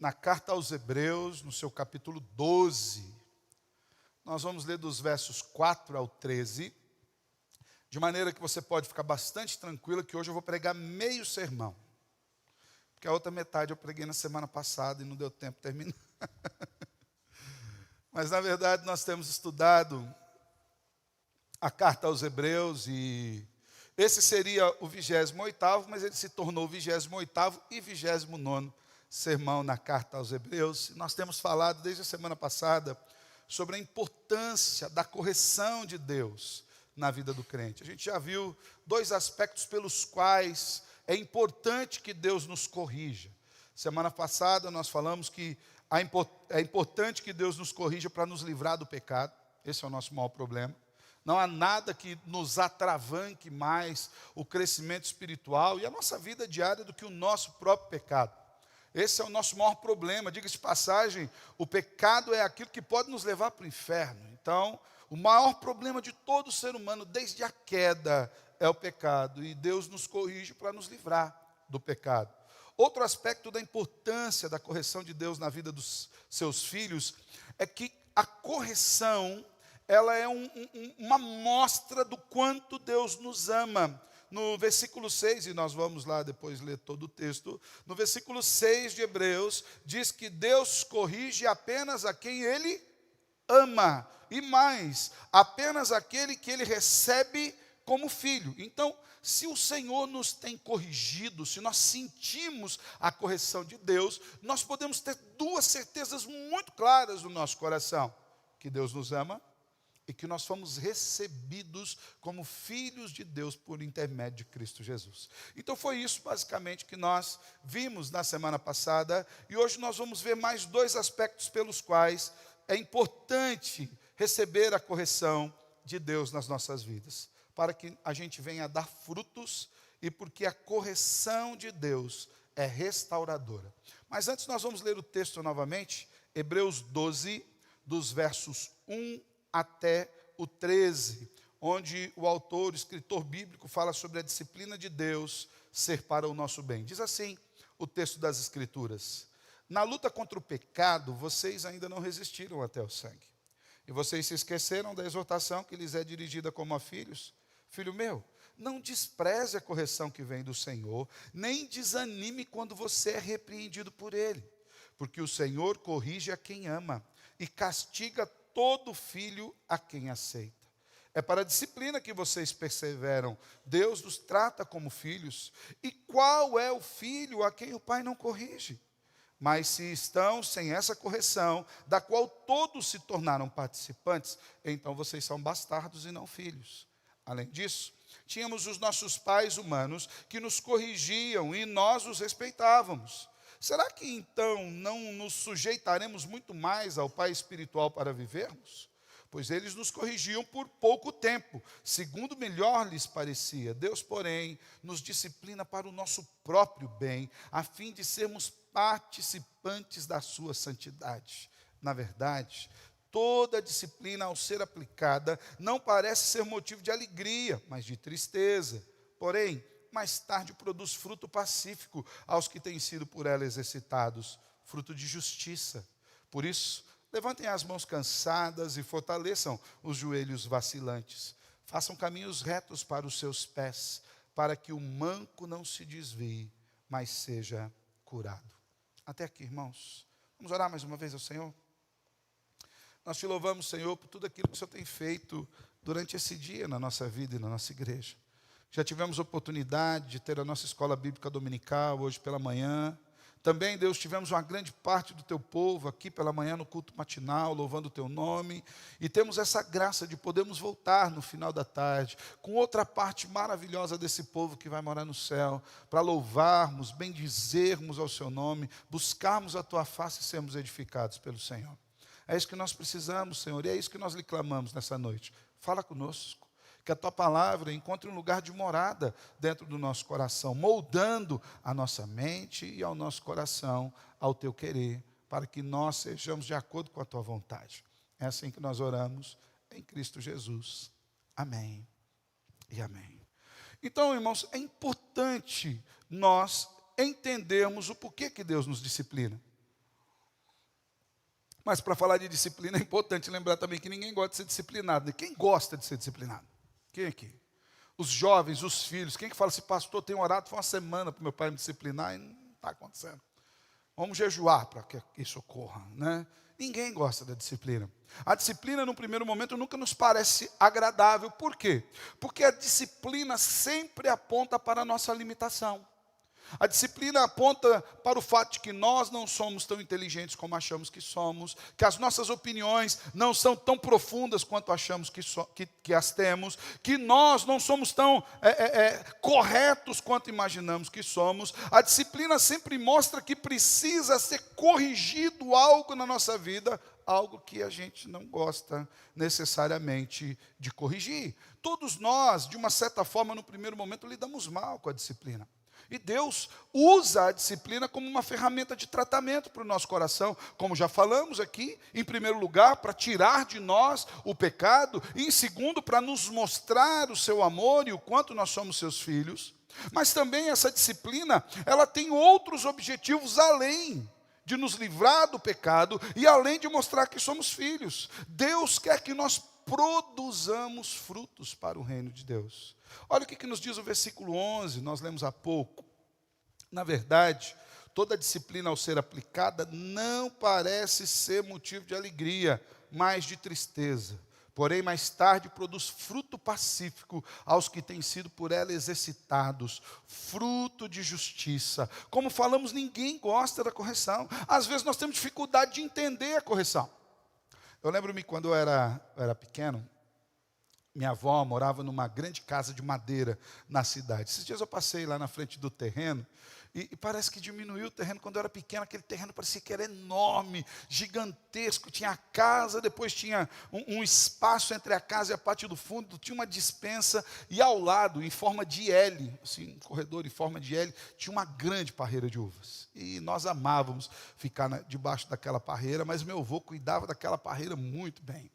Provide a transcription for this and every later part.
na carta aos Hebreus, no seu capítulo 12. Nós vamos ler dos versos 4 ao 13, de maneira que você pode ficar bastante tranquila que hoje eu vou pregar meio sermão. Porque a outra metade eu preguei na semana passada e não deu tempo de terminar. Mas, na verdade, nós temos estudado a carta aos Hebreus e esse seria o 28º, mas ele se tornou o 28º e 29º sermão na carta aos Hebreus. Nós temos falado desde a semana passada sobre a importância da correção de Deus na vida do crente. A gente já viu dois aspectos pelos quais é importante que Deus nos corrija. Semana passada nós falamos que é importante que Deus nos corrija para nos livrar do pecado. Esse é o nosso maior problema. Não há nada que nos atravanque mais o crescimento espiritual e a nossa vida diária do que o nosso próprio pecado. Esse é o nosso maior problema. Diga-se de passagem, o pecado é aquilo que pode nos levar para o inferno. Então, o maior problema de todo ser humano, desde a queda, é o pecado. E Deus nos corrige para nos livrar do pecado. Outro aspecto da importância da correção de Deus na vida dos seus filhos é que a correção, ela é uma mostra do quanto Deus nos ama. No versículo 6, e nós vamos lá depois ler todo o texto, no versículo 6 de Hebreus, diz que Deus corrige apenas a quem Ele ama. E mais, apenas aquele que Ele recebe como filho. Então, se o Senhor nos tem corrigido, se nós sentimos a correção de Deus, nós podemos ter duas certezas muito claras no nosso coração: que Deus nos ama e que nós fomos recebidos como filhos de Deus por intermédio de Cristo Jesus. Então foi isso basicamente que nós vimos na semana passada, e hoje nós vamos ver mais dois aspectos pelos quais é importante receber a correção de Deus nas nossas vidas, para que a gente venha a dar frutos e porque a correção de Deus é restauradora. Mas antes nós vamos ler o texto novamente, Hebreus 12, dos versos 1 até o 13, onde o autor, o escritor bíblico, fala sobre a disciplina de Deus ser para o nosso bem. Diz assim o texto das Escrituras: na luta contra o pecado, vocês ainda não resistiram até o sangue. E vocês se esqueceram da exortação que lhes é dirigida como a filhos. Filho meu, não despreze a correção que vem do Senhor, nem desanime quando você é repreendido por Ele. Porque o Senhor corrige a quem ama e castiga todo filho a quem aceita. É para a disciplina que vocês perseveram. Deus nos trata como filhos. E qual é o filho a quem o pai não corrige? Mas se estão sem essa correção, da qual todos se tornaram participantes, então vocês são bastardos e não filhos. Além disso, tínhamos os nossos pais humanos que nos corrigiam e nós os respeitávamos. Será que então não nos sujeitaremos muito mais ao Pai espiritual para vivermos? Pois eles nos corrigiam por pouco tempo, segundo melhor lhes parecia. Deus, porém, nos disciplina para o nosso próprio bem, a fim de sermos participantes da sua santidade. Na verdade, toda disciplina, ao ser aplicada, não parece ser motivo de alegria, mas de tristeza. Porém, mais tarde produz fruto pacífico aos que têm sido por ela exercitados, fruto de justiça. Por isso, levantem as mãos cansadas e fortaleçam os joelhos vacilantes. Façam caminhos retos para os seus pés, para que o manco não se desvie, mas seja curado. Até aqui, irmãos. Vamos orar mais uma vez ao Senhor? Nós te louvamos, Senhor, por tudo aquilo que o Senhor tem feito durante esse dia na nossa vida e na nossa igreja. Já tivemos oportunidade de ter a nossa escola bíblica dominical hoje pela manhã. Também, Deus, tivemos uma grande parte do teu povo aqui pela manhã no culto matinal, louvando o teu nome. E temos essa graça de podermos voltar no final da tarde, com outra parte maravilhosa desse povo que vai morar no céu, para louvarmos, bendizermos ao seu nome, buscarmos a tua face e sermos edificados pelo Senhor. É isso que nós precisamos, Senhor, e é isso que nós lhe clamamos nessa noite. Fala conosco. Que a tua palavra encontre um lugar de morada dentro do nosso coração, moldando a nossa mente e ao nosso coração, ao teu querer, para que nós sejamos de acordo com a tua vontade. É assim que nós oramos, em Cristo Jesus. Amém e amém. Então, irmãos, é importante nós entendermos o porquê que Deus nos disciplina. Mas para falar de disciplina é importante lembrar também que ninguém gosta de ser disciplinado. Quem gosta de ser disciplinado? Quem aqui? Os jovens, os filhos. Quem que fala assim, pastor, tenho orado foi uma semana para meu pai me disciplinar e não está acontecendo. Vamos jejuar para que isso ocorra, né? Ninguém gosta da disciplina. A disciplina, no primeiro momento, nunca nos parece agradável. Por quê? Porque a disciplina sempre aponta para a nossa limitação. A disciplina aponta para o fato de que nós não somos tão inteligentes como achamos que somos, que as nossas opiniões não são tão profundas quanto achamos que as temos, que nós não somos tão corretos quanto imaginamos que somos. A disciplina sempre mostra que precisa ser corrigido algo na nossa vida, algo que a gente não gosta necessariamente de corrigir. Todos nós, de uma certa forma, no primeiro momento, lidamos mal com a disciplina. E Deus usa a disciplina como uma ferramenta de tratamento para o nosso coração, como já falamos aqui, em primeiro lugar, para tirar de nós o pecado, e em segundo, para nos mostrar o seu amor e o quanto nós somos seus filhos. Mas também essa disciplina, ela tem outros objetivos além de nos livrar do pecado e além de mostrar que somos filhos. Deus quer que nós produzamos frutos para o reino de Deus. Olha o que nos diz o versículo 11, nós lemos há pouco. Na verdade, toda disciplina ao ser aplicada não parece ser motivo de alegria, mas de tristeza. Porém, mais tarde produz fruto pacífico aos que têm sido por ela exercitados, fruto de justiça. Como falamos, ninguém gosta da correção. Às vezes nós temos dificuldade de entender a correção. Eu lembro-me quando eu era pequeno, minha avó morava numa grande casa de madeira na cidade. Esses dias eu passei lá na frente do terreno e parece que diminuiu o terreno. Quando eu era pequeno, aquele terreno parecia que era enorme, gigantesco. Tinha a casa, depois tinha um espaço entre a casa e a parte do fundo, tinha uma despensa e ao lado, em forma de L, assim, um corredor em forma de L, tinha uma grande parreira de uvas. E nós amávamos ficar debaixo daquela parreira, mas meu avô cuidava daquela parreira muito bem.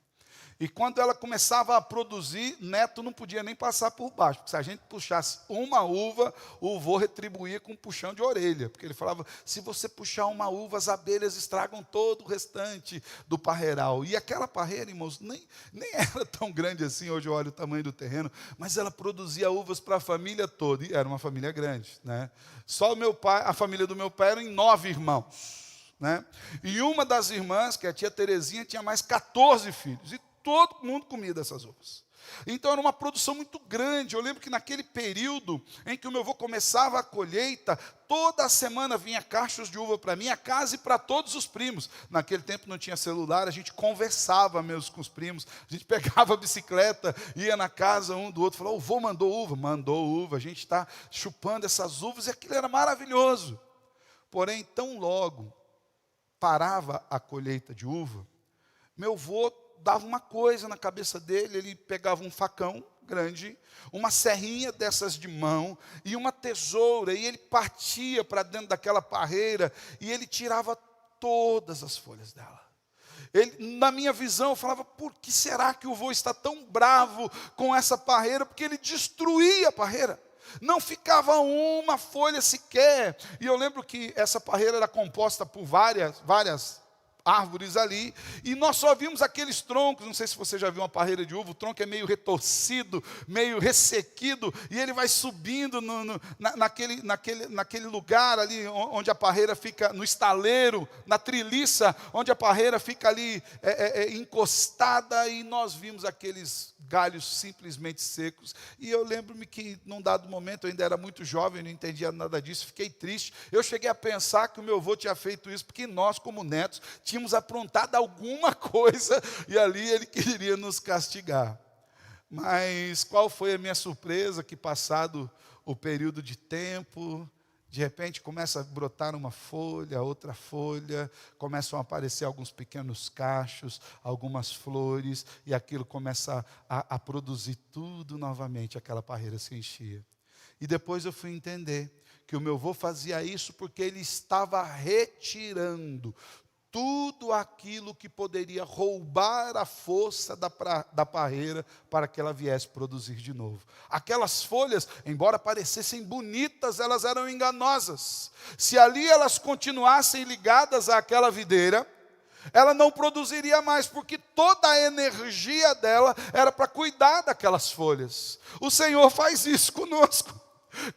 E quando ela começava a produzir, neto não podia nem passar por baixo, porque se a gente puxasse uma uva, o avô retribuía com um puxão de orelha, porque ele falava, se você puxar uma uva, as abelhas estragam todo o restante do parreiral. E aquela parreira, irmãos, nem era tão grande assim, hoje eu olho o tamanho do terreno, mas ela produzia uvas para a família toda, e era uma família grande, né? Só o meu pai, a família do meu pai eram em 9 irmãos, né? E uma das irmãs, que é a tia Terezinha, tinha mais 14 filhos, e todo mundo comia dessas uvas. Então era uma produção muito grande. Eu lembro que naquele período em que o meu avô começava a colheita, toda a semana vinha caixas de uva para minha casa e para todos os primos. Naquele tempo não tinha celular, a gente conversava mesmo com os primos. A gente pegava a bicicleta, ia na casa um do outro, falava, o vô mandou uva? Mandou uva, a gente está chupando essas uvas e aquilo era maravilhoso. Porém, tão logo parava a colheita de uva, meu avô dava uma coisa na cabeça dele, ele pegava um facão grande, uma serrinha dessas de mão e uma tesoura, e ele partia para dentro daquela parreira e ele tirava todas as folhas dela. Na minha visão, eu falava, por que será que o vô está tão bravo com essa parreira? Porque ele destruía a parreira. Não ficava uma folha sequer. E eu lembro que essa parreira era composta por várias árvores ali, e nós só vimos aqueles troncos. Não sei se você já viu uma parreira de uva, o tronco é meio retorcido, meio ressequido, e ele vai subindo naquele lugar ali, onde a parreira fica, no estaleiro, na treliça, onde a parreira fica ali encostada, e nós vimos aqueles galhos simplesmente secos. E eu lembro-me que num dado momento, eu ainda era muito jovem, não entendia nada disso, fiquei triste. Eu cheguei a pensar que o meu avô tinha feito isso porque nós, como netos, tínhamos aprontado alguma coisa e ali ele queria nos castigar. Mas qual foi a minha surpresa? Que passado o período de tempo, de repente começa a brotar uma folha, outra folha, começam a aparecer alguns pequenos cachos, algumas flores, e aquilo começa a produzir tudo novamente, aquela parreira se enchia. E depois eu fui entender que o meu avô fazia isso porque ele estava retirando tudo aquilo que poderia roubar a força da parreira para que ela viesse produzir de novo. Aquelas folhas, embora parecessem bonitas, elas eram enganosas. Se ali elas continuassem ligadas àquela videira, ela não produziria mais, porque toda a energia dela era para cuidar daquelas folhas. O Senhor faz isso conosco.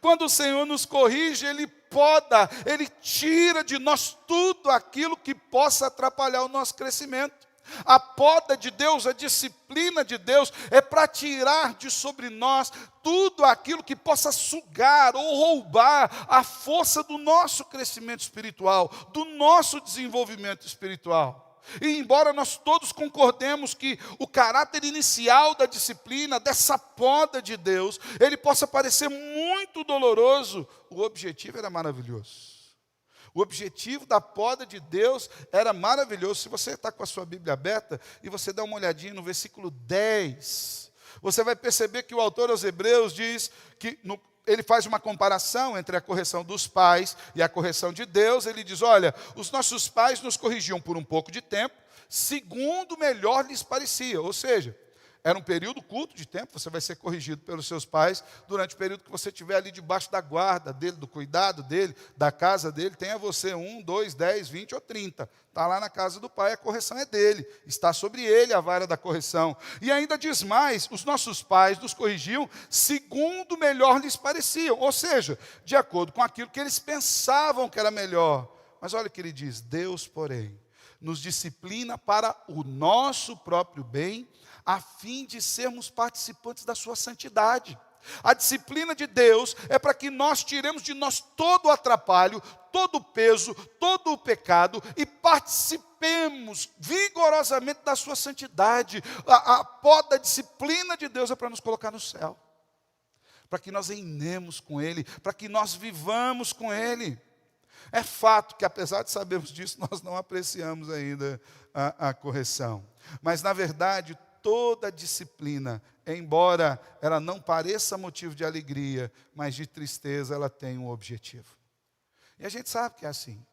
Quando o Senhor nos corrige, Ele poda, Ele tira de nós tudo aquilo que possa atrapalhar o nosso crescimento. A poda de Deus, a disciplina de Deus é para tirar de sobre nós tudo aquilo que possa sugar ou roubar a força do nosso crescimento espiritual, do nosso desenvolvimento espiritual. E embora nós todos concordemos que o caráter inicial da disciplina, dessa poda de Deus, ele possa parecer muito doloroso, o objetivo era maravilhoso. O objetivo da poda de Deus era maravilhoso. Se você está com a sua Bíblia aberta e você dá uma olhadinha no versículo 10, você vai perceber que o autor aos Hebreus diz que ele faz uma comparação entre a correção dos pais e a correção de Deus. Ele diz, olha, os nossos pais nos corrigiam por um pouco de tempo, segundo melhor lhes parecia. Ou seja, era um período curto de tempo, você vai ser corrigido pelos seus pais durante o período que você estiver ali debaixo da guarda dele, do cuidado dele, da casa dele. Tenha você 1, 2, 10, 20 ou 30. Está lá na casa do pai, a correção é dele. Está sobre ele a vara da correção. E ainda diz mais, os nossos pais nos corrigiam segundo melhor lhes pareciam. Ou seja, de acordo com aquilo que eles pensavam que era melhor. Mas olha o que ele diz, Deus, porém, nos disciplina para o nosso próprio bem, a fim de sermos participantes da sua santidade. A disciplina de Deus é para que nós tiremos de nós todo o atrapalho, todo o peso, todo o pecado e participemos vigorosamente da sua santidade. A poda, a disciplina de Deus é para nos colocar no céu, para que nós reinemos com Ele, para que nós vivamos com Ele. É fato que, apesar de sabermos disso, nós não apreciamos ainda a correção. Mas, na verdade, toda disciplina, embora ela não pareça motivo de alegria, mas de tristeza, ela tem um objetivo. E a gente sabe que é assim.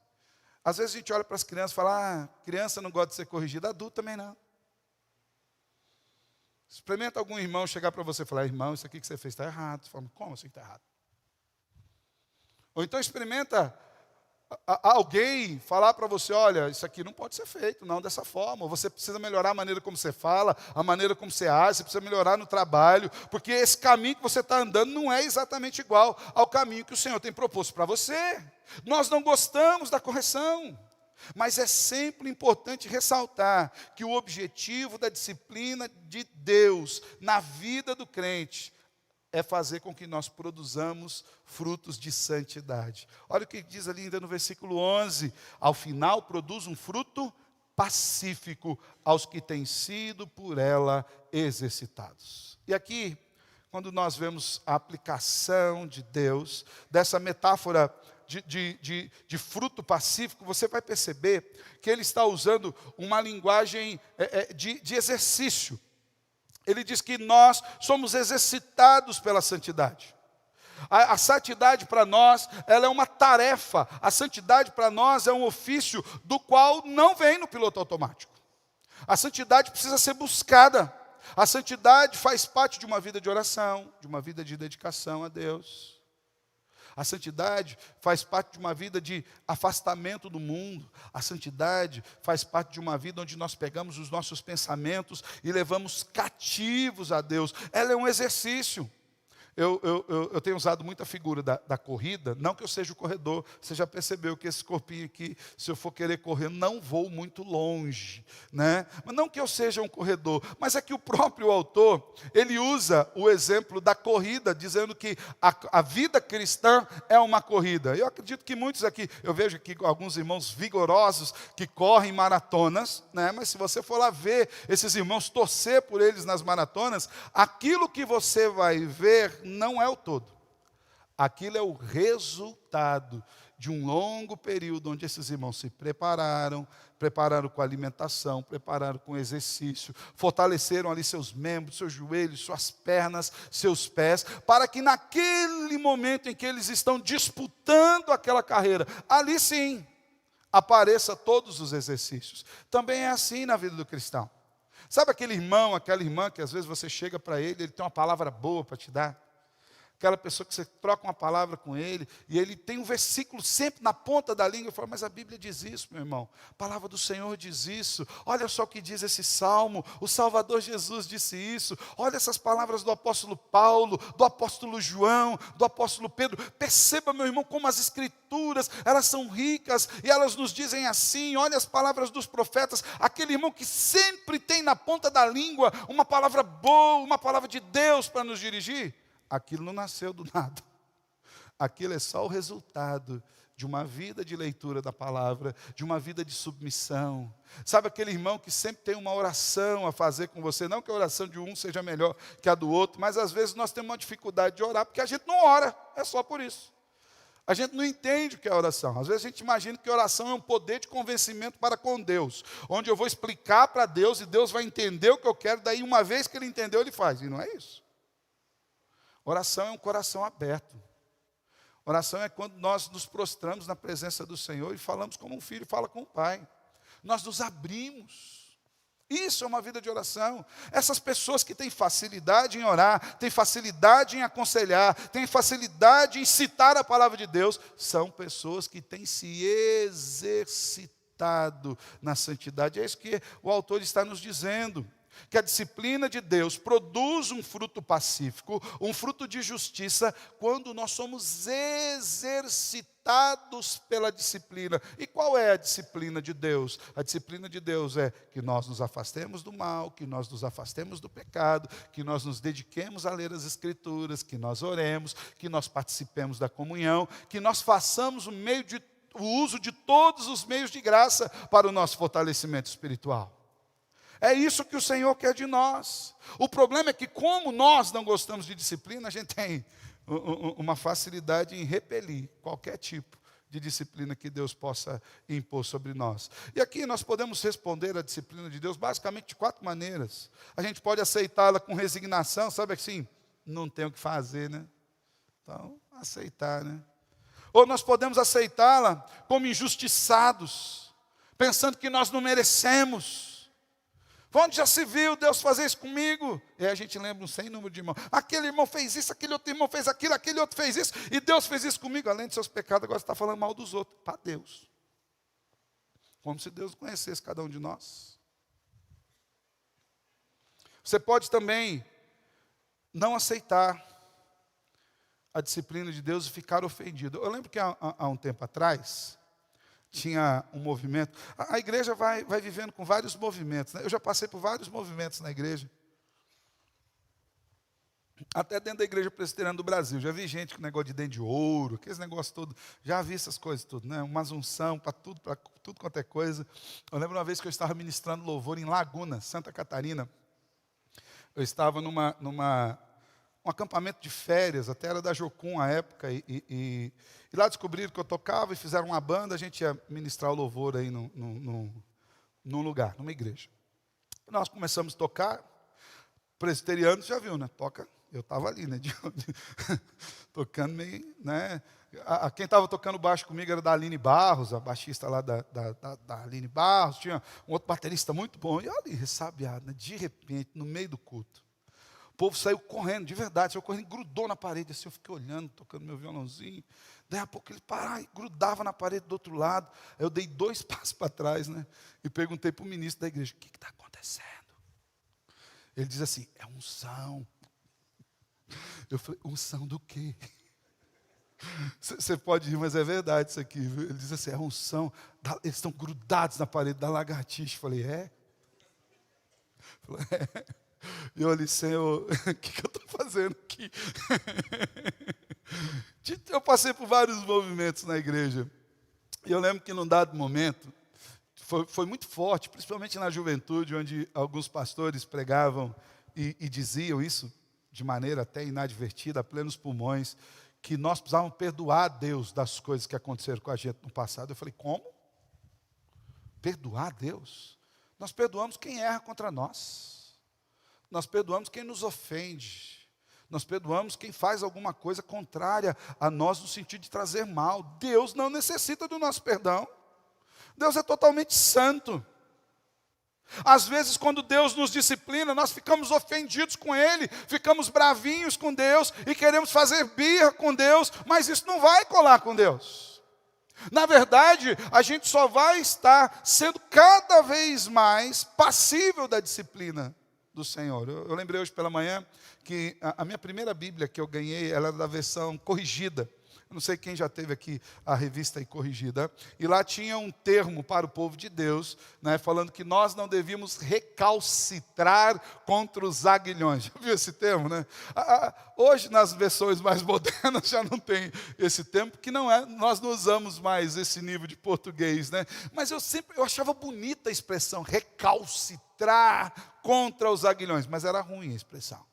Às vezes a gente olha para as crianças e fala, criança não gosta de ser corrigida, adulto também não. Experimenta algum irmão chegar para você e falar, irmão, isso aqui que você fez está errado. Você fala, como assim está errado? Ou então experimenta alguém falar para você, olha, isso aqui não pode ser feito, não dessa forma. Você precisa melhorar a maneira como você fala, a maneira como você age, você precisa melhorar no trabalho, porque esse caminho que você está andando não é exatamente igual ao caminho que o Senhor tem proposto para você. Nós não gostamos da correção, mas é sempre importante ressaltar que o objetivo da disciplina de Deus na vida do crente é fazer com que nós produzamos frutos de santidade. Olha o que diz ali ainda no versículo 11. Ao final, produz um fruto pacífico aos que têm sido por ela exercitados. E aqui, quando nós vemos a aplicação de Deus, dessa metáfora de fruto pacífico, você vai perceber que ele está usando uma linguagem de exercício. Ele diz que nós somos exercitados pela santidade. A santidade para nós, ela é uma tarefa. A santidade para nós é um ofício do qual não vem no piloto automático. A santidade precisa ser buscada. A santidade faz parte de uma vida de oração, de uma vida de dedicação a Deus. A santidade faz parte de uma vida de afastamento do mundo. A santidade faz parte de uma vida onde nós pegamos os nossos pensamentos e levamos cativos a Deus. Ela é um exercício. Eu tenho usado muita figura da corrida, não que eu seja o corredor, você já percebeu que esse corpinho aqui, se eu for querer correr, não vou muito longe, né? Mas não que eu seja um corredor, mas é que o próprio autor, ele usa o exemplo da corrida, dizendo que a vida cristã é uma corrida. Eu acredito que muitos aqui, eu vejo aqui alguns irmãos vigorosos que correm maratonas, né? Mas se você for lá ver esses irmãos, torcer por eles nas maratonas, aquilo que você vai ver não é o todo. Aquilo é o resultado de um longo período onde esses irmãos se prepararam com alimentação, prepararam com exercício, fortaleceram ali seus membros, seus joelhos, suas pernas, seus pés, para que naquele momento em que eles estão disputando aquela carreira, ali sim, apareça todos os exercícios. Também é assim na vida do cristão. Sabe aquele irmão, aquela irmã que às vezes você chega para ele tem uma palavra boa para te dar? Aquela pessoa que você troca uma palavra com ele, e ele tem um versículo sempre na ponta da língua, e fala, mas a Bíblia diz isso, meu irmão. A palavra do Senhor diz isso. Olha só o que diz esse salmo. O Salvador Jesus disse isso. Olha essas palavras do apóstolo Paulo, do apóstolo João, do apóstolo Pedro. Perceba, meu irmão, como as escrituras, elas são ricas, e elas nos dizem assim. Olha as palavras dos profetas. Aquele irmão que sempre tem na ponta da língua uma palavra boa, uma palavra de Deus para nos dirigir. Aquilo não nasceu do nada. Aquilo é só o resultado de uma vida de leitura da palavra, de uma vida de submissão. Sabe aquele irmão que sempre tem uma oração a fazer com você? Não que a oração de um seja melhor que a do outro, mas às vezes nós temos uma dificuldade de orar, porque a gente não ora, é só por isso. A gente não entende o que é oração. Às vezes a gente imagina que oração é um poder de convencimento para com Deus, onde eu vou explicar para Deus e Deus vai entender o que eu quero, daí uma vez que ele entendeu, ele faz. E não é isso. Oração é um coração aberto. Oração é quando nós nos prostramos na presença do Senhor e falamos como um filho fala com o pai. Nós nos abrimos. Isso é uma vida de oração. Essas pessoas que têm facilidade em orar, têm facilidade em aconselhar, têm facilidade em citar a palavra de Deus, são pessoas que têm se exercitado na santidade. É isso que o autor está nos dizendo. Que a disciplina de Deus produz um fruto pacífico, um fruto de justiça, quando nós somos exercitados pela disciplina. E qual é a disciplina de Deus? A disciplina de Deus é que nós nos afastemos do mal, que nós nos afastemos do pecado, que nós nos dediquemos a ler as Escrituras, que nós oremos, que nós participemos da comunhão, que nós façamos o uso de todos os meios de graça para o nosso fortalecimento espiritual. É isso que o Senhor quer de nós. O problema é que, como nós não gostamos de disciplina, a gente tem uma facilidade em repelir qualquer tipo de disciplina que Deus possa impor sobre nós. E aqui nós podemos responder à disciplina de Deus basicamente de 4 maneiras. A gente pode aceitá-la com resignação, sabe assim? Não tem o que fazer, né? Então, aceitar, né? Ou nós podemos aceitá-la como injustiçados, pensando que nós não merecemos. Onde já se viu Deus fazer isso comigo? E aí a gente lembra um sem número de irmãos. Aquele irmão fez isso, aquele outro irmão fez aquilo, aquele outro fez isso, e Deus fez isso comigo. Além de seus pecados, agora você está falando mal dos outros. Para Deus. Como se Deus conhecesse cada um de nós. Você pode também não aceitar a disciplina de Deus e ficar ofendido. Eu lembro que há um tempo atrás, tinha um movimento. A igreja vai vivendo com vários movimentos, né? Eu já passei por vários movimentos na igreja. Até dentro da igreja presbiteriana do Brasil. Já vi gente com negócio de dente de ouro, aqueles negócios todos. Já vi essas coisas tudo, né? Uma unção para tudo quanto é coisa. Eu lembro uma vez que eu estava ministrando louvor em Laguna, Santa Catarina. Eu estava num acampamento de férias, até era da Jocum à época, e lá descobriram que eu tocava e fizeram uma banda, a gente ia ministrar o louvor aí num lugar, numa igreja. Nós começamos a tocar, presbiteriano, já viu, né? Toca, eu estava ali, né? Tocando meio, né? Quem estava tocando baixo comigo era da Aline Barros, a baixista lá da Aline Barros, tinha um outro baterista muito bom, e eu ali, ressabiado, né? De repente, no meio do culto, o povo saiu correndo, de verdade, saiu correndo, grudou na parede, assim, eu fiquei olhando, tocando meu violãozinho, daí a pouco ele parava e grudava na parede do outro lado, eu dei 2 passos para trás, né, e perguntei para o ministro da igreja, o que está acontecendo? Ele diz assim, é unção. Eu falei, unção do quê? Você pode rir, mas é verdade isso aqui, viu? Ele diz assim, é unção, eles estão grudados na parede da lagartixa. Eu falei, é? Eu falei, é. E eu olhei, Senhor, o que eu estou fazendo aqui? Eu passei por vários movimentos na igreja. E eu lembro que num dado momento, foi muito forte, principalmente na juventude, onde alguns pastores pregavam e diziam isso de maneira até inadvertida, a plenos pulmões, que nós precisávamos perdoar a Deus das coisas que aconteceram com a gente no passado. Eu falei, como? Perdoar a Deus? Nós perdoamos quem erra contra nós. Nós perdoamos quem nos ofende. Nós perdoamos quem faz alguma coisa contrária a nós no sentido de trazer mal. Deus não necessita do nosso perdão. Deus é totalmente santo. Às vezes, quando Deus nos disciplina, nós ficamos ofendidos com Ele, ficamos bravinhos com Deus e queremos fazer birra com Deus, mas isso não vai colar com Deus. Na verdade, a gente só vai estar sendo cada vez mais passível da disciplina do Senhor. Eu lembrei hoje pela manhã que a minha primeira Bíblia que eu ganhei, ela era da versão corrigida. Eu não sei quem já teve aqui a revista aí corrigida. E lá tinha um termo para o povo de Deus, né, falando que nós não devíamos recalcitrar contra os aguilhões. Já viu esse termo, né? Hoje, nas versões mais modernas, já não tem esse termo, porque nós não usamos mais esse nível de português, né? Mas eu achava bonita a expressão, recalcitrar contra os aguilhões. Mas era ruim a expressão.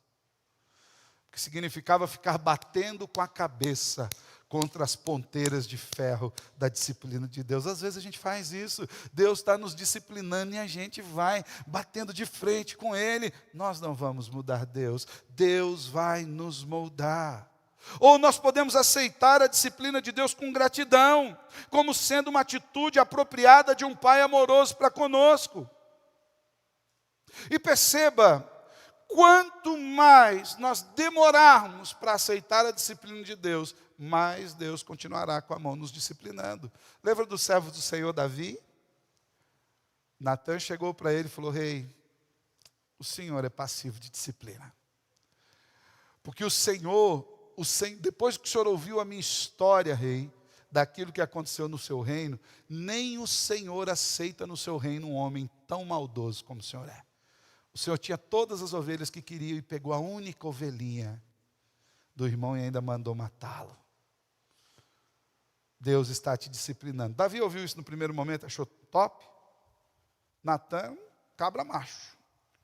Que significava ficar batendo com a cabeça contra as ponteiras de ferro da disciplina de Deus. Às vezes a gente faz isso. Deus está nos disciplinando e a gente vai batendo de frente com Ele. Nós não vamos mudar Deus. Deus vai nos moldar. Ou nós podemos aceitar a disciplina de Deus com gratidão, como sendo uma atitude apropriada de um Pai amoroso para conosco. E perceba, quanto mais nós demorarmos para aceitar a disciplina de Deus, mais Deus continuará com a mão nos disciplinando. Lembra do servo do Senhor Davi? Natan chegou para ele e falou: rei, o Senhor é passivo de disciplina. Porque o Senhor, depois que o Senhor ouviu a minha história, rei, daquilo que aconteceu no seu reino, nem o Senhor aceita no seu reino um homem tão maldoso como o Senhor é. O Senhor tinha todas as ovelhas que queria e pegou a única ovelhinha do irmão e ainda mandou matá-lo. Deus está te disciplinando. Davi ouviu isso no primeiro momento, achou top. Natan, cabra macho,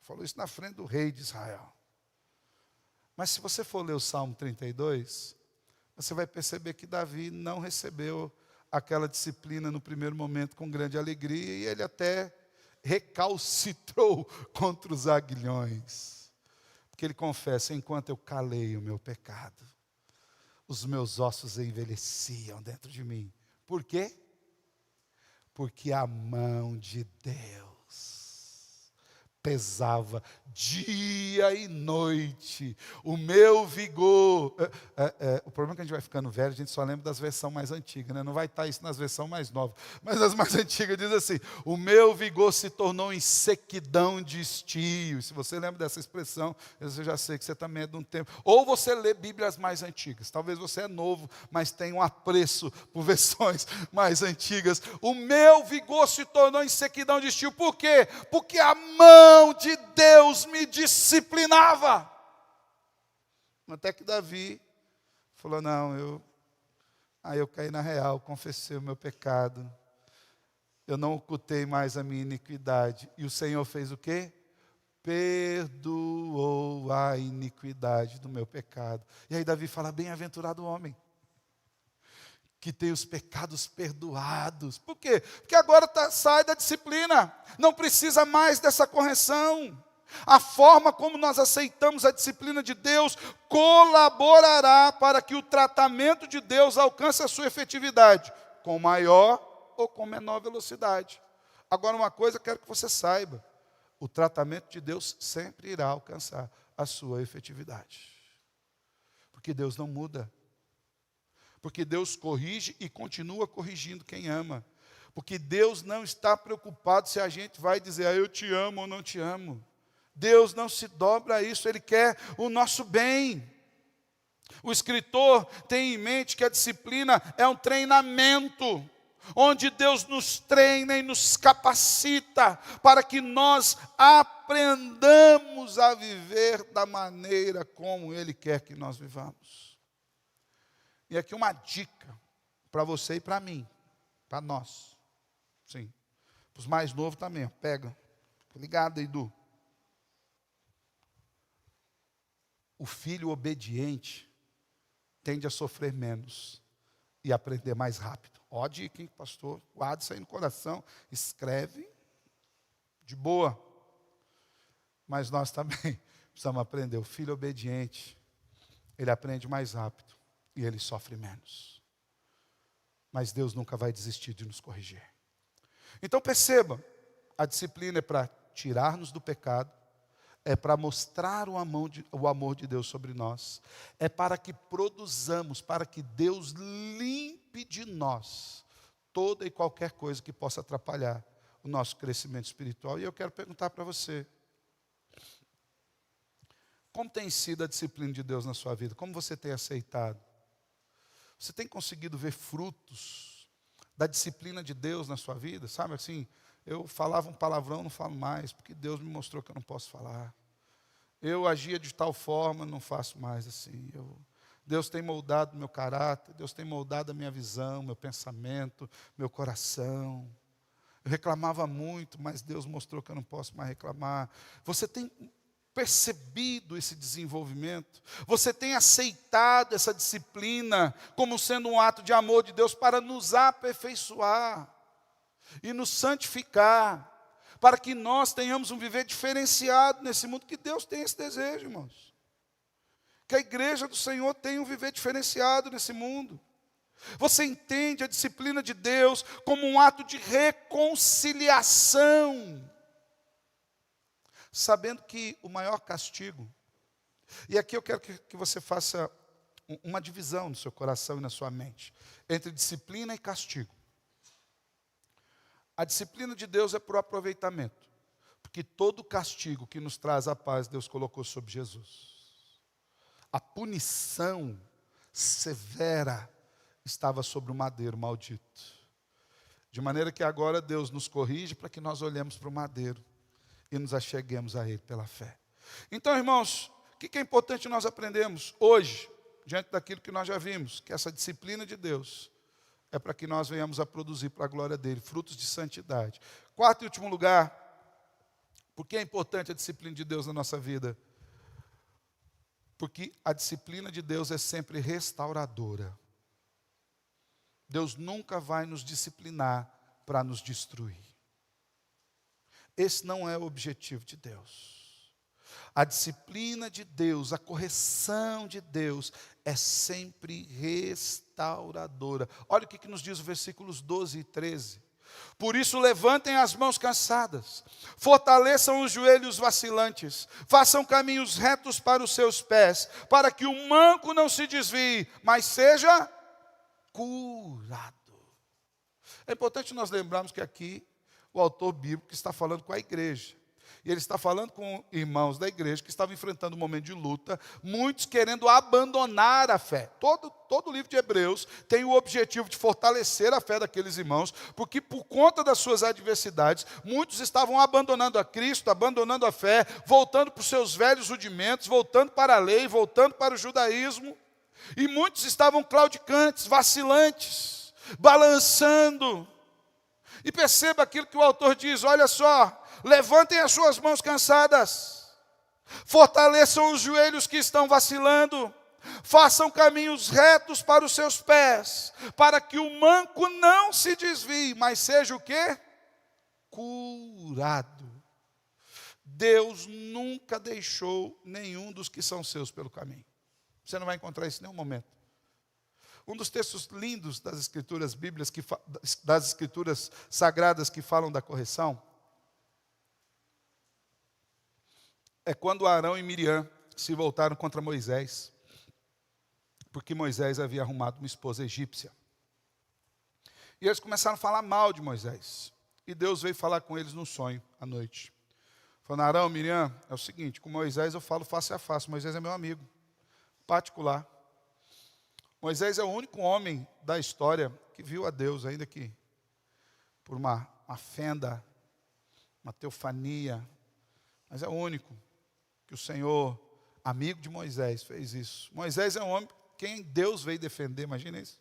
falou isso na frente do rei de Israel. Mas se você for ler o Salmo 32, você vai perceber que Davi não recebeu aquela disciplina no primeiro momento com grande alegria, e ele até recalcitrou contra os aguilhões. Porque ele confessa: enquanto eu calei o meu pecado, os meus ossos envelheciam dentro de mim. Por quê? Porque a mão de Deus pesava dia e noite o meu vigor. O problema é que a gente vai ficando velho, a gente só lembra das versões mais antigas, né? Não vai estar isso nas versões mais novas. Mas as mais antigas diz assim: o meu vigor se tornou em sequidão de estio. Se você lembra dessa expressão, eu já sei que você também é de um tempo. Ou você lê Bíblias mais antigas. Talvez você é novo, mas tem um apreço por versões mais antigas. O meu vigor se tornou em sequidão de estio. Por quê? Porque a mão de Deus me disciplinava. Até que Davi falou: não, aí eu caí na real, confessei o meu pecado, eu não ocultei mais a minha iniquidade. E o Senhor fez o quê? Perdoou a iniquidade do meu pecado. E aí Davi fala: bem-aventurado o homem que tem os pecados perdoados. Por quê? Porque agora sai da disciplina, não precisa mais dessa correção. A forma como nós aceitamos a disciplina de Deus colaborará para que o tratamento de Deus alcance a sua efetividade, com maior ou com menor velocidade. Agora, uma coisa eu quero que você saiba: o tratamento de Deus sempre irá alcançar a sua efetividade. Porque Deus não muda. Porque Deus corrige e continua corrigindo quem ama. Porque Deus não está preocupado se a gente vai dizer: eu te amo ou não te amo. Deus não se dobra a isso, Ele quer o nosso bem. O escritor tem em mente que a disciplina é um treinamento, onde Deus nos treina e nos capacita para que nós aprendamos a viver da maneira como Ele quer que nós vivamos. E aqui uma dica para você e para mim, para nós. Sim. Para os mais novos também, pega. Ligado, Edu. O filho obediente tende a sofrer menos e aprender mais rápido. Ó a dica, hein, pastor? Guarda isso aí no coração. Escreve de boa. Mas nós também precisamos aprender. O filho obediente, ele aprende mais rápido e ele sofre menos. Mas Deus nunca vai desistir de nos corrigir. Então perceba, a disciplina é para tirar-nos do pecado, é para mostrar o amor de Deus sobre nós, é para que produzamos, para que Deus limpe de nós toda e qualquer coisa que possa atrapalhar o nosso crescimento espiritual. E eu quero perguntar para você, como tem sido a disciplina de Deus na sua vida? Como você tem aceitado? Você tem conseguido ver frutos da disciplina de Deus na sua vida? Sabe assim, eu falava um palavrão, não falo mais, porque Deus me mostrou que eu não posso falar. Eu agia de tal forma, não faço mais assim. Deus tem moldado meu caráter, Deus tem moldado a minha visão, meu pensamento, meu coração. Eu reclamava muito, mas Deus mostrou que eu não posso mais reclamar. Você tem percebido esse desenvolvimento? Você tem aceitado essa disciplina como sendo um ato de amor de Deus para nos aperfeiçoar e nos santificar, para que nós tenhamos um viver diferenciado nesse mundo, que Deus tem esse desejo, irmãos. Que a igreja do Senhor tenha um viver diferenciado nesse mundo. Você entende a disciplina de Deus como um ato de reconciliação, sabendo que o maior castigo, e aqui eu quero que você faça uma divisão no seu coração e na sua mente, entre disciplina e castigo. A disciplina de Deus é por aproveitamento, porque todo castigo que nos traz a paz, Deus colocou sobre Jesus. A punição severa estava sobre o madeiro maldito, de maneira que agora Deus nos corrige para que nós olhemos para o madeiro e nos acheguemos a Ele pela fé. Então, irmãos, o que é importante nós aprendermos hoje, diante daquilo que nós já vimos, que essa disciplina de Deus é para que nós venhamos a produzir para a glória dEle, frutos de santidade. Quarto e último lugar, por que é importante a disciplina de Deus na nossa vida? Porque a disciplina de Deus é sempre restauradora. Deus nunca vai nos disciplinar para nos destruir. Esse não é o objetivo de Deus. A disciplina de Deus, a correção de Deus é sempre restauradora. Olha o que nos diz os versículos 12 e 13. Por isso levantem as mãos cansadas, fortaleçam os joelhos vacilantes, façam caminhos retos para os seus pés, para que o manco não se desvie, mas seja curado. É importante nós lembrarmos que aqui o autor bíblico está falando com a igreja. E ele está falando com irmãos da igreja que estavam enfrentando um momento de luta, muitos querendo abandonar a fé. Todo o livro de Hebreus tem o objetivo de fortalecer a fé daqueles irmãos, porque por conta das suas adversidades, muitos estavam abandonando a Cristo, abandonando a fé, voltando para os seus velhos rudimentos, voltando para a lei, voltando para o judaísmo. E muitos estavam claudicantes, vacilantes, balançando. E perceba aquilo que o autor diz, olha só. Levantem as suas mãos cansadas, fortaleçam os joelhos que estão vacilando, façam caminhos retos para os seus pés, para que o manco não se desvie, mas seja o quê? Curado. Deus nunca deixou nenhum dos que são seus pelo caminho. Você não vai encontrar isso em nenhum momento. Um dos textos lindos das escrituras bíblicas, das escrituras sagradas que falam da correção, é quando Arão e Miriam se voltaram contra Moisés, porque Moisés havia arrumado uma esposa egípcia. E eles começaram a falar mal de Moisés. E Deus veio falar com eles num sonho, à noite. Falando, Arão, Miriam, é o seguinte, com Moisés eu falo face a face. Moisés é meu amigo, particular. Moisés é o único homem da história que viu a Deus, ainda que por uma fenda, uma teofania. Mas é o único que o Senhor, amigo de Moisés, fez isso. Moisés é um homem quem Deus veio defender, imagina isso.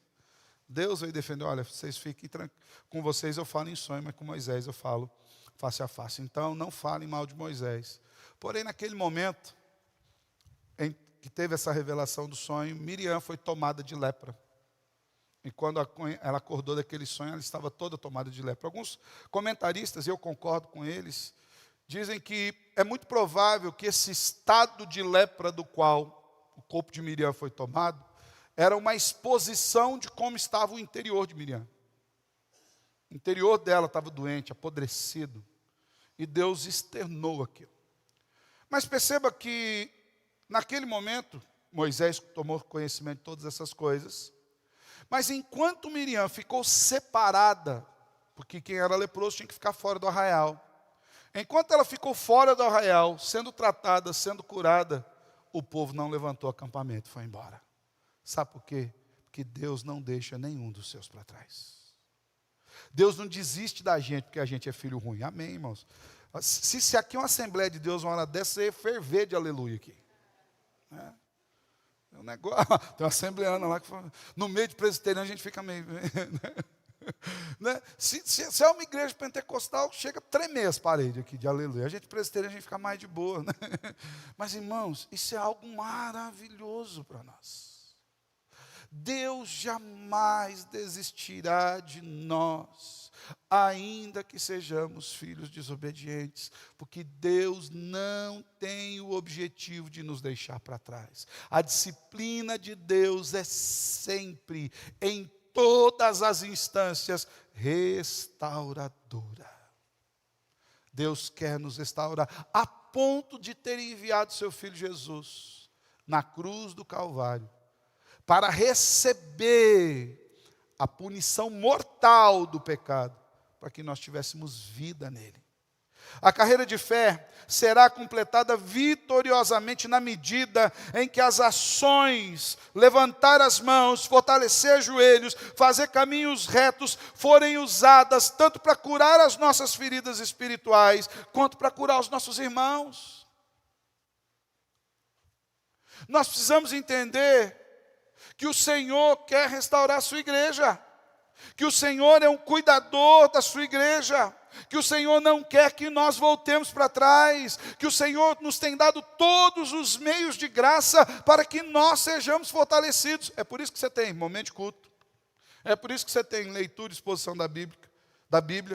Deus veio defender, olha, vocês fiquem tranquilos, com vocês eu falo em sonho, mas com Moisés eu falo face a face. Então, não falem mal de Moisés. Porém, naquele momento, em que teve essa revelação do sonho, Miriam foi tomada de lepra. E quando ela acordou daquele sonho, ela estava toda tomada de lepra. Alguns comentaristas, e eu concordo com eles, dizem que é muito provável que esse estado de lepra do qual o corpo de Miriam foi tomado, era uma exposição de como estava o interior de Miriam. O interior dela estava doente, apodrecido. E Deus externou aquilo. Mas perceba que, naquele momento, Moisés tomou conhecimento de todas essas coisas. Mas enquanto Miriam ficou separada, porque quem era leproso tinha que ficar fora do arraial. Enquanto ela ficou fora do arraial, sendo tratada, sendo curada, o povo não levantou acampamento, foi embora. Sabe por quê? Porque Deus não deixa nenhum dos seus para trás. Deus não desiste da gente porque a gente é filho ruim. Amém, irmãos? Se aqui é uma Assembleia de Deus, uma hora dessa, você ia ferver de aleluia aqui. É um negócio, tem uma assembleana lá que fala, no meio de presbiteriano a gente fica meio... Né? Se é uma igreja pentecostal, chega a tremer as paredes aqui de aleluia. A gente presbiteriano, a gente fica mais de boa. Né? Mas, irmãos, isso é algo maravilhoso para nós. Deus jamais desistirá de nós, ainda que sejamos filhos desobedientes, porque Deus não tem o objetivo de nos deixar para trás. A disciplina de Deus é sempre, em todas as instâncias, restauradora. Deus quer nos restaurar, a ponto de ter enviado seu Filho Jesus na cruz do Calvário, para receber a punição mortal do pecado, para que nós tivéssemos vida nele. A carreira de fé será completada vitoriosamente na medida em que as ações, levantar as mãos, fortalecer joelhos, fazer caminhos retos, forem usadas tanto para curar as nossas feridas espirituais, quanto para curar os nossos irmãos. Nós precisamos entender que o Senhor quer restaurar a sua igreja, que o Senhor é um cuidador da sua igreja, que o Senhor não quer que nós voltemos para trás, que o Senhor nos tem dado todos os meios de graça para que nós sejamos fortalecidos. É por isso que você tem momento de culto, é por isso que você tem leitura e exposição da Bíblia,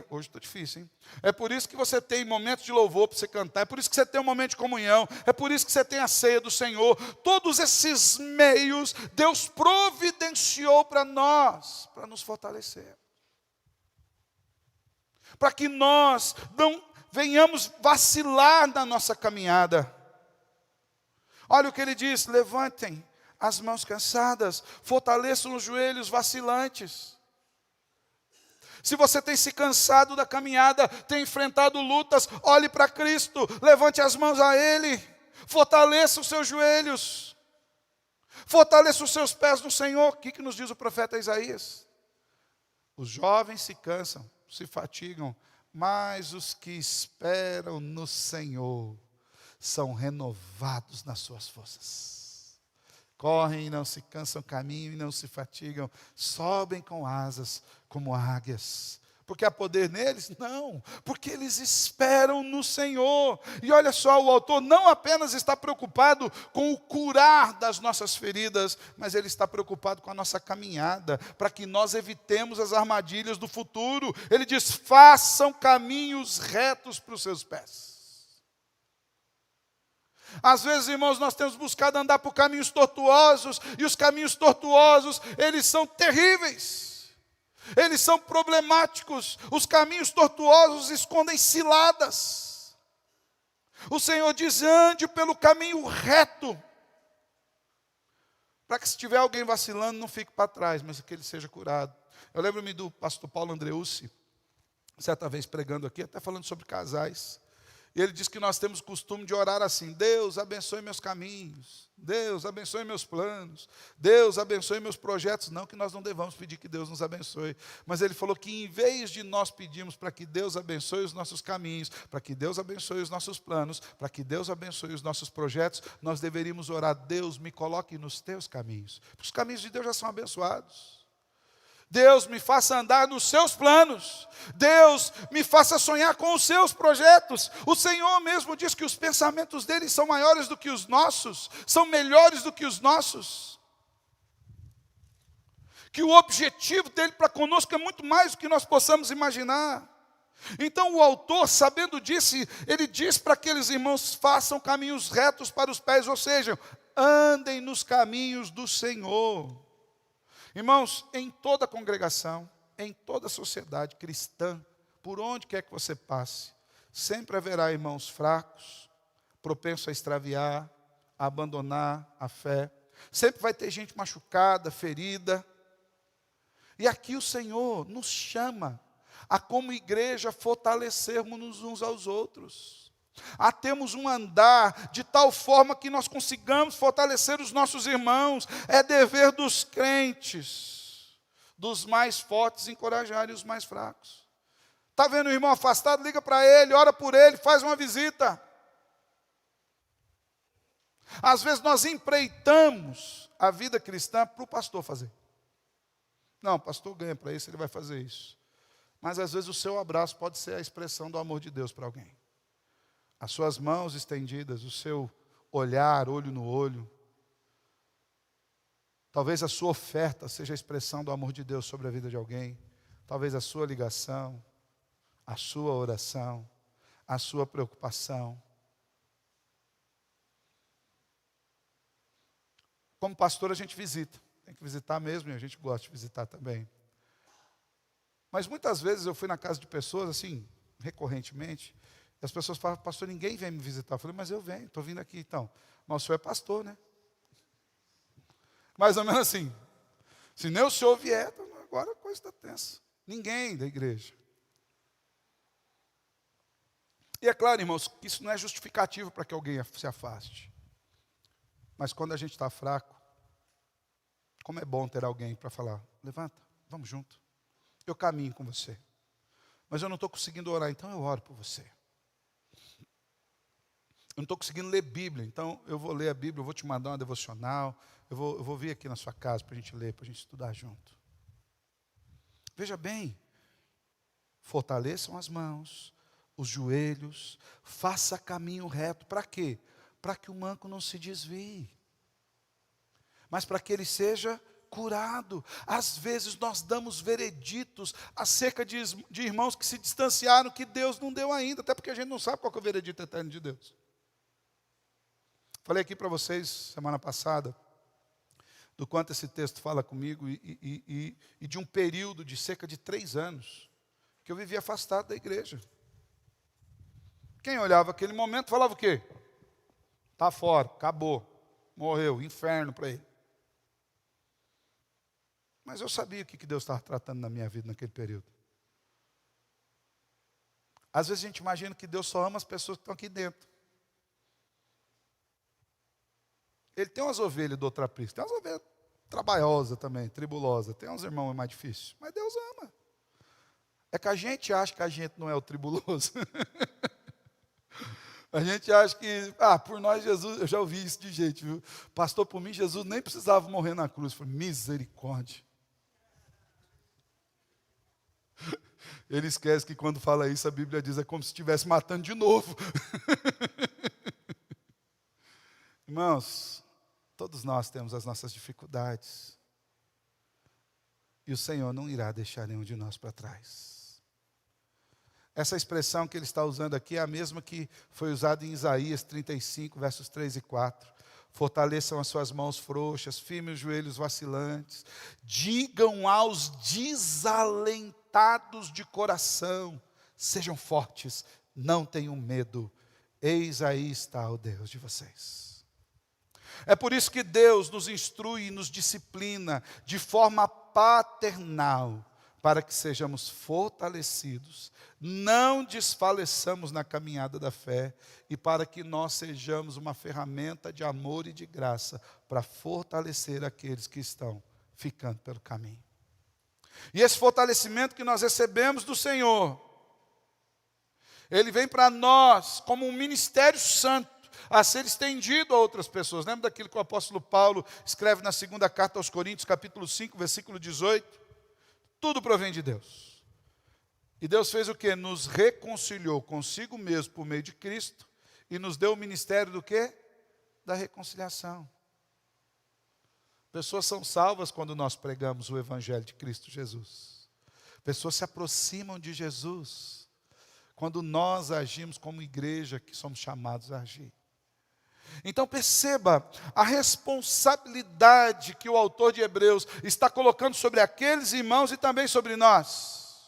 hoje está difícil, hein? É por isso que você tem momentos de louvor para você cantar, é por isso que você tem um momento de comunhão, é por isso que você tem a ceia do Senhor. Todos esses meios Deus providenciou para nós, para nos fortalecer, para que nós não venhamos vacilar na nossa caminhada. Olha o que ele diz: levantem as mãos cansadas, fortaleçam os joelhos vacilantes. Se você tem se cansado da caminhada, tem enfrentado lutas, olhe para Cristo, levante as mãos a Ele, fortaleça os seus joelhos, fortaleça os seus pés no Senhor. O que nos diz o profeta Isaías? Os jovens se cansam, se fatigam, mas os que esperam no Senhor são renovados nas suas forças. Correm e não se cansam, caminham e não se fatigam, sobem com asas como águias. Porque há poder neles? Não, porque eles esperam no Senhor. E olha só, o autor não apenas está preocupado com o curar das nossas feridas, mas ele está preocupado com a nossa caminhada, para que nós evitemos as armadilhas do futuro. Ele diz: façam caminhos retos para os seus pés. Às vezes, irmãos, nós temos buscado andar por caminhos tortuosos, e os caminhos tortuosos, eles são terríveis, eles são problemáticos. Os caminhos tortuosos escondem ciladas. O Senhor diz: ande pelo caminho reto, para que se tiver alguém vacilando, não fique para trás, mas que ele seja curado. Eu lembro-me do pastor Paulo Andreucci, certa vez pregando aqui, até falando sobre casais. E ele diz que nós temos o costume de orar assim: Deus abençoe meus caminhos, Deus abençoe meus planos, Deus abençoe meus projetos. Não que nós não devamos pedir que Deus nos abençoe, mas ele falou que em vez de nós pedirmos para que Deus abençoe os nossos caminhos, para que Deus abençoe os nossos planos, para que Deus abençoe os nossos projetos, nós deveríamos orar: Deus, me coloque nos teus caminhos, porque os caminhos de Deus já são abençoados. Deus, me faça andar nos seus planos. Deus, me faça sonhar com os seus projetos. O Senhor mesmo diz que os pensamentos dele são maiores do que os nossos, são melhores do que os nossos. Que o objetivo dele para conosco é muito mais do que nós possamos imaginar. Então o autor, sabendo disso, ele diz para aqueles irmãos: façam caminhos retos para os pés, ou seja, andem nos caminhos do Senhor. Irmãos, em toda a congregação, em toda a sociedade cristã, por onde quer que você passe, Sempre haverá irmãos fracos, propensos a extraviar, a abandonar a fé. Sempre vai ter gente machucada, ferida. E aqui o Senhor nos chama a, como igreja, fortalecermos uns aos outros. A termos um andar de tal forma que nós consigamos fortalecer os nossos irmãos. É dever dos crentes, dos mais fortes, encorajarem os mais fracos. Está vendo o irmão afastado? Liga para ele, ora por ele, faz uma visita. Às vezes nós empreitamos a vida cristã para o pastor fazer. Não, o pastor ganha para isso, ele vai fazer isso. Mas às vezes o seu abraço pode ser a expressão do amor de Deus para alguém. As suas mãos estendidas, o seu olhar, olho no olho. Talvez a sua oferta seja a expressão do amor de Deus sobre a vida de alguém. Talvez a sua ligação, a sua oração, a sua preocupação. Como pastor a gente visita. Tem que visitar mesmo e a gente gosta de visitar também. Mas muitas vezes eu fui na casa de pessoas, assim, recorrentemente, e as pessoas falam, pastor, ninguém vem me visitar. Eu falei, mas eu venho, estou vindo aqui então. Mas o senhor é pastor, né? Mais ou menos assim. Se nem o senhor vier, agora a coisa está tensa. Ninguém da igreja. E é claro, irmãos, que isso não é justificativo para que alguém se afaste. Mas quando a gente está fraco, como é bom ter alguém para falar, levanta, vamos junto. Eu caminho com você. Mas eu não estou conseguindo orar, então eu oro por você. Eu não estou conseguindo ler Bíblia, então eu vou ler a Bíblia, eu vou te mandar uma devocional, eu vou vir aqui na sua casa para a gente ler, para a gente estudar junto. Veja bem, fortaleçam as mãos, os joelhos, faça caminho reto. Para quê? Para que o manco não se desvie, mas para que ele seja curado. Às vezes nós damos vereditos acerca de irmãos que se distanciaram, que Deus não deu ainda, até porque a gente não sabe qual que é o veredito eterno de Deus. Falei aqui para vocês, semana passada, do quanto esse texto fala comigo e de um período de cerca de 3 anos, que eu vivi afastado da igreja. Quem olhava aquele momento falava o quê? Está fora, acabou, morreu, inferno para ele. Mas eu sabia o que Deus estava tratando na minha vida naquele período. Às vezes a gente imagina que Deus só ama as pessoas que estão aqui dentro. Ele tem umas ovelhas do outro aprisco, tem umas ovelhas trabalhosas também, tribulosas, tem uns irmãos mais difíceis, mas Deus ama. É que a gente acha que a gente não é o tribuloso. A gente acha que, por nós Jesus, eu já ouvi isso de gente, viu? Pastor, por mim Jesus nem precisava morrer na cruz. Eu falei, misericórdia. Ele esquece que quando fala isso, a Bíblia diz, é como se estivesse matando de novo. Irmãos, todos nós temos as nossas dificuldades. E o Senhor não irá deixar nenhum de nós para trás. Essa expressão que ele está usando aqui é a mesma que foi usada em Isaías 35, versos 3 e 4. Fortaleçam as suas mãos frouxas, firmem os joelhos vacilantes. Digam aos desalentados de coração, sejam fortes, não tenham medo. Eis aí está o Deus de vocês. É por isso que Deus nos instrui e nos disciplina de forma paternal, para que sejamos fortalecidos, não desfaleçamos na caminhada da fé, e para que nós sejamos uma ferramenta de amor e de graça, para fortalecer aqueles que estão ficando pelo caminho. E esse fortalecimento que nós recebemos do Senhor, ele vem para nós como um ministério santo, a ser estendido a outras pessoas. Lembra daquilo que o apóstolo Paulo escreve na segunda carta aos Coríntios, capítulo 5, versículo 18? Tudo provém de Deus. E Deus fez o quê? Nos reconciliou consigo mesmo por meio de Cristo e nos deu o ministério do quê? Da reconciliação. Pessoas são salvas quando nós pregamos o evangelho de Cristo Jesus. Pessoas se aproximam de Jesus quando nós agimos como igreja que somos chamados a agir. Então perceba a responsabilidade que o autor de Hebreus está colocando sobre aqueles irmãos e também sobre nós.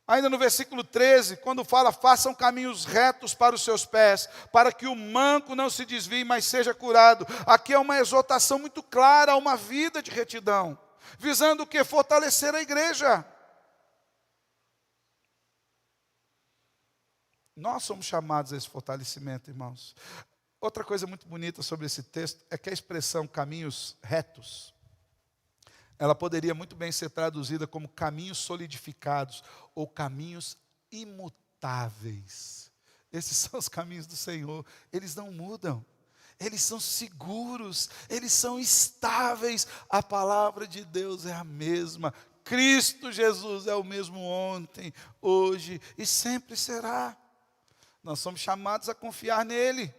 Ainda no versículo 13, quando fala, façam caminhos retos para os seus pés, para que o manco não se desvie, mas seja curado. Aqui é uma exortação muito clara a uma vida de retidão, visando o que? Fortalecer a igreja. Nós somos chamados a esse fortalecimento, irmãos. Outra coisa muito bonita sobre esse texto é que a expressão caminhos retos, ela poderia muito bem ser traduzida como caminhos solidificados ou caminhos imutáveis. Esses são os caminhos do Senhor, eles não mudam, eles são seguros, eles são estáveis. A palavra de Deus é a mesma. Cristo Jesus é o mesmo ontem, hoje e sempre será. Nós somos chamados a confiar nele.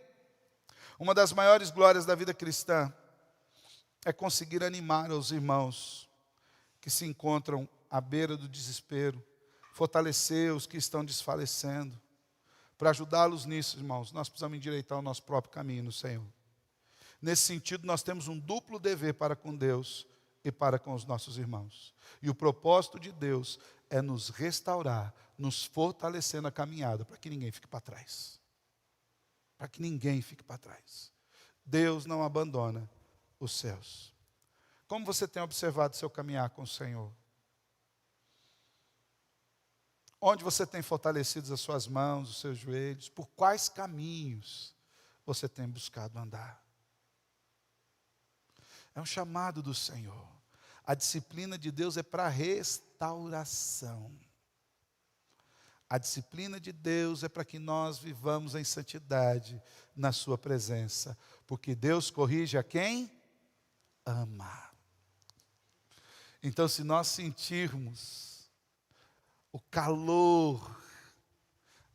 Uma das maiores glórias da vida cristã é conseguir animar os irmãos que se encontram à beira do desespero, fortalecer os que estão desfalecendo. Para ajudá-los nisso, irmãos, nós precisamos endireitar o nosso próprio caminho no Senhor. Nesse sentido, nós temos um duplo dever para com Deus e para com os nossos irmãos. E o propósito de Deus é nos restaurar, nos fortalecer na caminhada, para que ninguém fique para trás. Para que ninguém fique para trás. Deus não abandona os seus. Como você tem observado seu caminhar com o Senhor? Onde você tem fortalecido as suas mãos, os seus joelhos? Por quais caminhos você tem buscado andar? É um chamado do Senhor. A disciplina de Deus é para restauração. A disciplina de Deus é para que nós vivamos em santidade na sua presença. Porque Deus corrige a quem ama. Então, se nós sentirmos o calor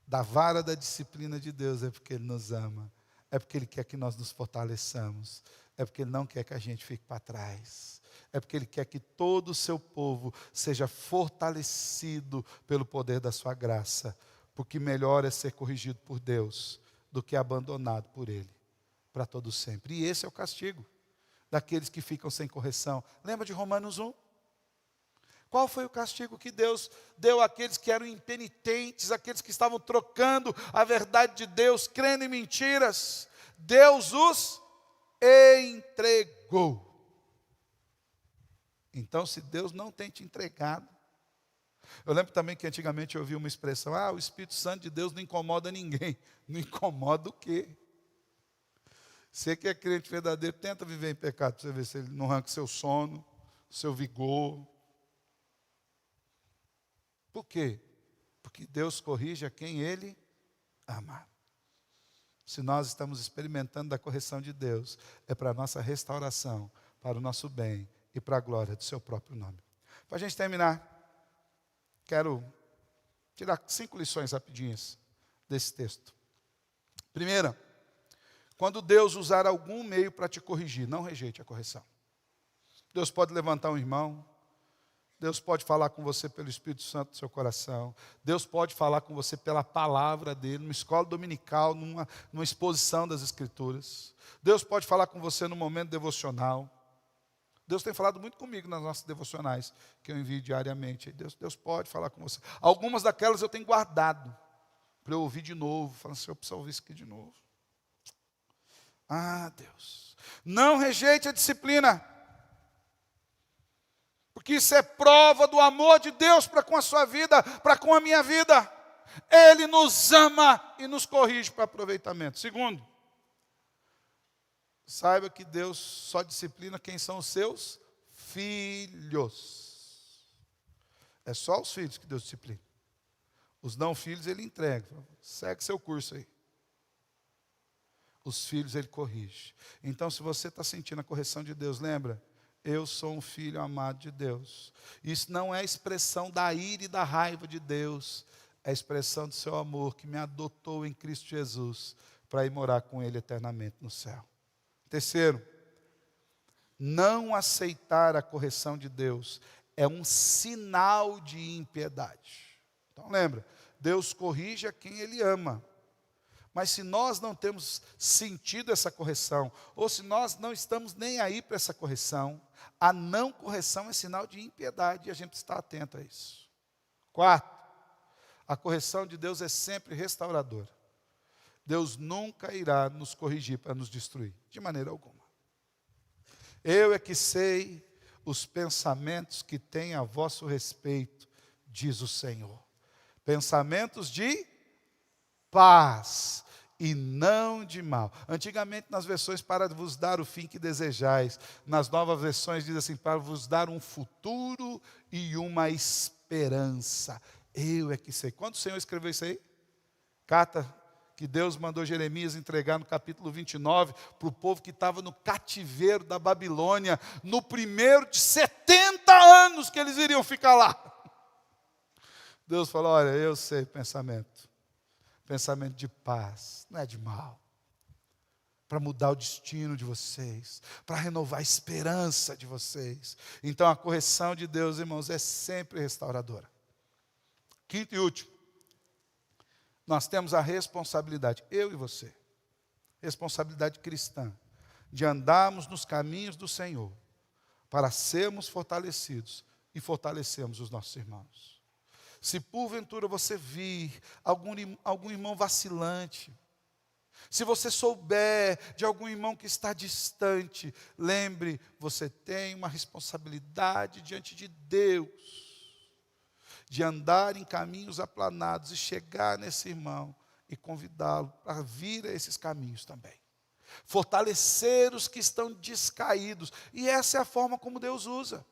da vara da disciplina de Deus, é porque Ele nos ama. É porque Ele quer que nós nos fortaleçamos. É porque Ele não quer que a gente fique para trás. É porque Ele quer que todo o seu povo seja fortalecido pelo poder da sua graça. Porque melhor é ser corrigido por Deus do que abandonado por Ele, para todo sempre. E esse é o castigo daqueles que ficam sem correção. Lembra de Romanos 1? Qual foi o castigo que Deus deu àqueles que eram impenitentes, aqueles que estavam trocando a verdade de Deus, crendo em mentiras? Deus os entregou. Então, se Deus não tem te entregado, eu lembro também que antigamente eu ouvi uma expressão, o Espírito Santo de Deus não incomoda ninguém. Não incomoda o quê? Você que é crente verdadeiro, tenta viver em pecado, para você ver se ele não arranca seu sono, seu vigor. Por quê? Porque Deus corrige a quem Ele ama. Se nós estamos experimentando da correção de Deus, é para a nossa restauração, para o nosso bem e para a glória do seu próprio nome. Para a gente terminar, quero tirar 5 lições rapidinhas desse texto. Primeira, quando Deus usar algum meio para te corrigir, não rejeite a correção. Deus pode levantar um irmão, Deus pode falar com você pelo Espírito Santo do seu coração, Deus pode falar com você pela palavra dele, numa escola dominical, numa exposição das Escrituras. Deus pode falar com você no momento devocional. Deus tem falado muito comigo nas nossas devocionais, que eu envio diariamente. Deus pode falar com você. Algumas daquelas eu tenho guardado, para eu ouvir de novo, falando assim, eu preciso ouvir isso aqui de novo. Deus, não rejeite a disciplina, porque isso é prova do amor de Deus para com a sua vida, para com a minha vida. Ele nos ama e nos corrige para aproveitamento. Segundo, saiba que Deus só disciplina quem são os seus filhos. É só os filhos que Deus disciplina. Os não filhos Ele entrega. Segue seu curso aí. Os filhos Ele corrige. Então, se você está sentindo a correção de Deus, lembra? Eu sou um filho amado de Deus. Isso não é expressão da ira e da raiva de Deus. É expressão do seu amor que me adotou em Cristo Jesus para ir morar com Ele eternamente no céu. Terceiro, não aceitar a correção de Deus é um sinal de impiedade. Então lembra, Deus corrige a quem Ele ama. Mas se nós não temos sentido essa correção, ou se nós não estamos nem aí para essa correção, a não correção é sinal de impiedade e a gente está atento a isso. Quarto, A correção de Deus é sempre restauradora. Deus nunca irá nos corrigir para nos destruir, de maneira alguma. Eu é que sei os pensamentos que tenho a vosso respeito, diz o Senhor. Pensamentos de paz e não de mal. Antigamente nas versões para vos dar o fim que desejais. Nas novas versões diz assim, para vos dar um futuro e uma esperança. Eu é que sei. Quando o Senhor escreveu isso aí? Carta que Deus mandou Jeremias entregar no capítulo 29, para o povo que estava no cativeiro da Babilônia, no primeiro de 70 anos que eles iriam ficar lá. Deus falou, olha, eu sei pensamento de paz, não é de mal, para mudar o destino de vocês, para renovar a esperança de vocês. Então a correção de Deus, irmãos, é sempre restauradora. Quinto e último, nós temos a responsabilidade, eu e você, responsabilidade cristã, de andarmos nos caminhos do Senhor, para sermos fortalecidos e fortalecermos os nossos irmãos. Se porventura você vir algum irmão vacilante, se você souber de algum irmão que está distante, lembre, você tem uma responsabilidade diante de Deus, de andar em caminhos aplanados e chegar nesse irmão e convidá-lo para vir a esses caminhos também. Fortalecer os que estão descaídos. E essa é a forma como Deus usa.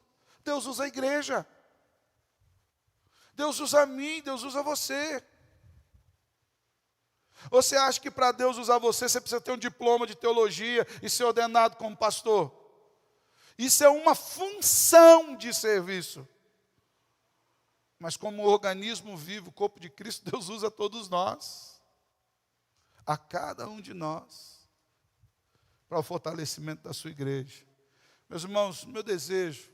Deus usa a igreja. Deus usa a mim, Deus usa você. Você acha que para Deus usar você, você precisa ter um diploma de teologia e ser ordenado como pastor? Isso é uma função de serviço. Mas como organismo vivo, o corpo de Cristo, Deus usa todos nós. A cada um de nós. Para o fortalecimento da sua igreja. Meus irmãos, meu desejo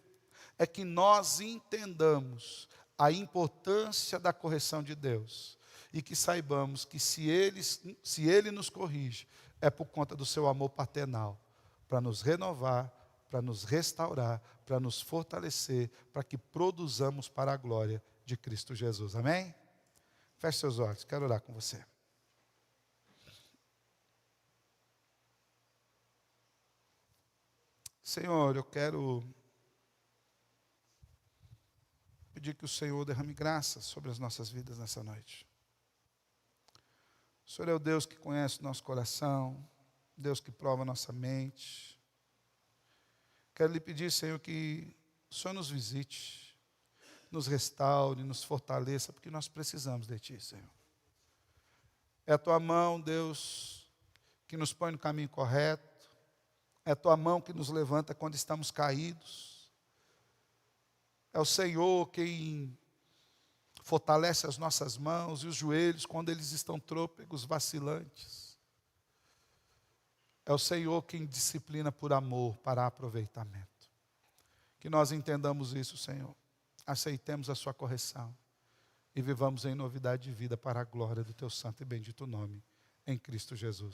é que nós entendamos a importância da correção de Deus. E que saibamos que se Ele nos corrige, é por conta do seu amor paternal. Para nos renovar, para nos restaurar, para nos fortalecer, para que produzamos para a glória de Cristo Jesus. Amém? Feche seus olhos, quero orar com você. Senhor, eu quero pedir que o Senhor derrame graça sobre as nossas vidas nessa noite. O Senhor é o Deus que conhece o nosso coração, Deus que prova a nossa mente. Quero lhe pedir, Senhor, que o Senhor nos visite, nos restaure, nos fortaleça, porque nós precisamos de Ti, Senhor. É a Tua mão, Deus, que nos põe no caminho correto. É a Tua mão que nos levanta quando estamos caídos. É o Senhor quem fortalece as nossas mãos e os joelhos quando eles estão trôpegos, vacilantes. É o Senhor quem disciplina por amor, para aproveitamento. Que nós entendamos isso, Senhor. Aceitemos a sua correção e vivamos em novidade de vida para a glória do Teu santo e bendito nome, em Cristo Jesus.